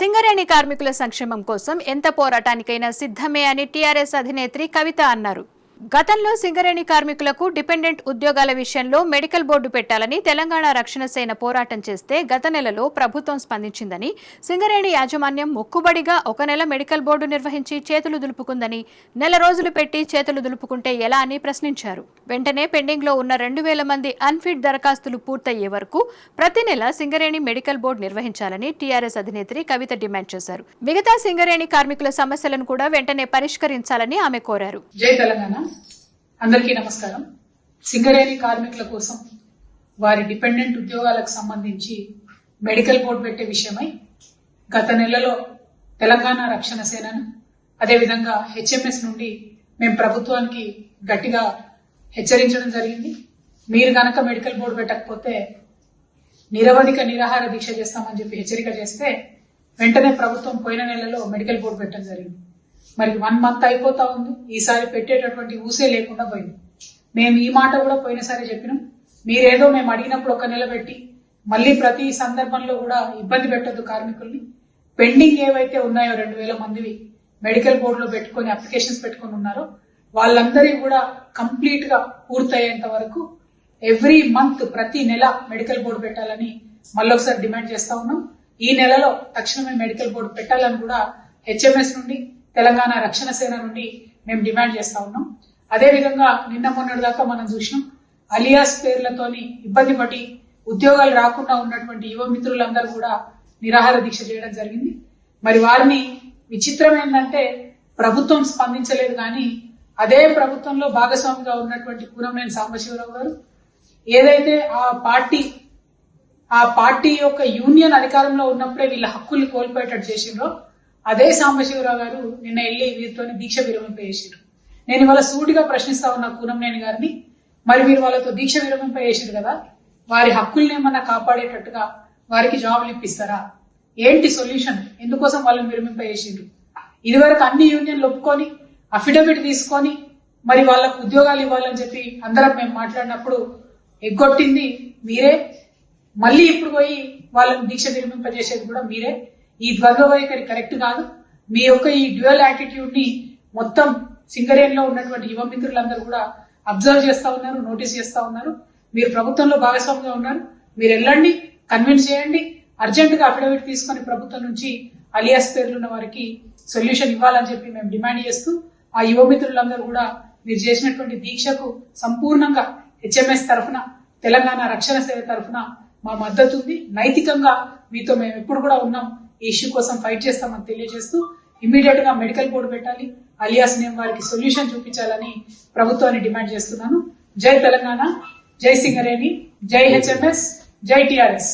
సింగరేణి కార్మికుల సంక్షేమం కోసం ఎంత పోరాటానికైనా సిద్ధమే అని టీఆర్ఎస్ అధినేత్రి కవిత అన్నారు. గతంలో సింగరేణి కార్మికులకు డిపెండెంట్ ఉద్యోగాల విషయంలో మెడికల్ బోర్డు పెట్టాలని తెలంగాణ రక్షణ సేన పోరాటం చేస్తే గత నెలలో ప్రభుత్వం స్పందించిందని, సింగరేణి యాజమాన్యం మొక్కుబడిగా ఒక నెల మెడికల్ బోర్డు నిర్వహించి చేతులు దులుపుకుందని, నెల రోజులు పెట్టి చేతులు దులుపుకుంటే ఎలా అని ప్రశ్నించారు. వెంటనే పెండింగ్ లో ఉన్న 2000 మంది అన్ఫిట్ దరఖాస్తులు పూర్తయ్యే వరకు ప్రతి నెల సింగరేణి మెడికల్ బోర్డు నిర్వహించాలని టీఆర్ఎస్ అధినేత్రి కవిత డిమాండ్ చేశారు. మిగతా సింగరేణి కార్మికుల సమస్యలను కూడా వెంటనే పరిష్కరించాలని ఆమె కోరారు. జై తెలంగాణ. అందరికీ నమస్కారం. సింగరేణి కార్మికుల కోసం వారి డిపెండెంట్ ఉద్యోగాలకు సంబంధించి మెడికల్ బోర్డు పెట్టే విషయమై గత నెలలో తెలంగాణ రక్షణ సేనను అదేవిధంగా హెచ్ఎంఎస్ నుండి మేము ప్రభుత్వానికి గట్టిగా హెచ్చరించడం జరిగింది. మీరు గనక మెడికల్ బోర్డు పెట్టకపోతే నిరవధిక నిరాహార దీక్ష చేస్తామని చెప్పి హెచ్చరిక చేస్తే వెంటనే ప్రభుత్వం పోయిన నెలలో మెడికల్ బోర్డు పెట్టడం జరిగింది. మరి 1 మంత్ అయిపోతా ఉంది. ఈసారి పెట్టేటటువంటి ఊసే లేకుండా పోయింది. మేము ఈ మాట కూడా పోయినసారి చెప్పినాం. మీరేదో మేము అడిగినప్పుడు ఒక నెల పెట్టి మళ్ళీ ప్రతి సందర్భంలో కూడా ఇబ్బంది పెట్టద్దు కార్మికుల్ని. పెండింగ్ ఏవైతే ఉన్నాయో 2000 మందివి మెడికల్ బోర్డులో పెట్టుకుని అప్లికేషన్స్ పెట్టుకుని ఉన్నారో వాళ్ళందరికీ కూడా కంప్లీట్ గా పూర్తయ్యేంత వరకు ఎవ్రీ మంత్ ప్రతి నెల మెడికల్ బోర్డు పెట్టాలని మళ్ళొకసారి డిమాండ్ చేస్తా ఉన్నాం. ఈ నెలలో తక్షణమే మెడికల్ బోర్డు పెట్టాలని కూడా హెచ్ఎంఎస్ నుండి తెలంగాణ రక్షణ సేన నుండి మేము డిమాండ్ చేస్తా ఉన్నాం. అదేవిధంగా నిన్న మొన్నటి దాకా మనం చూసినాం, అలియాస్ పేర్లతోని ఇబ్బంది పడి ఉద్యోగాలు రాకుండా ఉన్నటువంటి యువ మిత్రులందరూ కూడా నిరాహార దీక్ష చేయడం జరిగింది. మరి వారిని విచిత్రం ఏంటంటే ప్రభుత్వం స్పందించలేదు, కానీ అదే ప్రభుత్వంలో భాగస్వామిగా ఉన్నటువంటి కూనంనేని సాంబశివరావు గారు ఏదైతే ఆ పార్టీ యొక్క యూనియన్ అధికారంలో ఉన్నప్పుడే వీళ్ళ హక్కుల్ని కోల్పోయేటట్టు చేసిండ్రో అదే సాంబశివరావు గారు నిన్న వెళ్లి వీరితో దీక్ష విరమింపజేసారు. నేను ఇవాళ సూటిగా ప్రశ్నిస్తా ఉన్నా కూనంనేని గారిని, మరి మీరు వాళ్ళతో దీక్ష విరమింపజేసారు కదా, వారి హక్కుల్ని ఏమన్నా కాపాడేటట్టుగా వారికి జాబులు ఇప్పిస్తారా? ఏంటి సొల్యూషన్? ఎందుకోసం వాళ్ళని విరమింపజేసారు? ఇదివరకు అన్ని యూనియన్లు ఒప్పుకొని అఫిడవిట్ తీసుకొని మరి వాళ్ళకు ఉద్యోగాలు ఇవ్వాలని చెప్పి అందరం మేము మాట్లాడినప్పుడు ఎగ్గొట్టింది మీరే. మళ్ళీ ఇప్పుడు పోయి వాళ్ళని దీక్ష విరమింపజేసేది కూడా మీరే. ఈ ద్వంద్వ వైఖరి కరెక్ట్ కాదు. మీ యొక్క ఈ డ్యూయల్ యాటిట్యూడ్ ని మొత్తం సింగరేణిలో ఉన్నటువంటి యువ మిత్రులందరూ కూడా అబ్జర్వ్ చేస్తా ఉన్నారు, నోటీస్ చేస్తా ఉన్నారు. మీరు ప్రభుత్వంలో భాగస్వామిగా ఉన్నారు, మీరు వెళ్ళండి, కన్విన్స్ చేయండి, అర్జెంట్ గా అఫిడవిట్ తీసుకుని ప్రభుత్వం నుంచి అలియాస్ పేర్లున్న వారికి సొల్యూషన్ ఇవ్వాలని చెప్పి మేము డిమాండ్ చేస్తూ ఆ యువ మిత్రులందరూ కూడా మీరు చేసినటువంటి దీక్షకు సంపూర్ణంగా హెచ్ఎంఎస్ తరఫున తెలంగాణ రక్షణ సేవ తరఫున మా మద్దతు ఉంది. నైతికంగా మీతో మేము ఎప్పుడు కూడా ఉన్నాం. ఈ ఇష్యూ కోసం ఫైట్ చేస్తామని తెలియజేస్తూ ఇమీడియట్ గా మెడికల్ బోర్డు పెట్టాలి, అలియాస్ నేమ్ వారికి సొల్యూషన్ చూపించాలని ప్రభుత్వాన్ని డిమాండ్ చేస్తున్నాను. జై తెలంగాణ, జై సింగరేణి, జై హెచ్ఎంఎస్, జై టిఆర్ఎస్.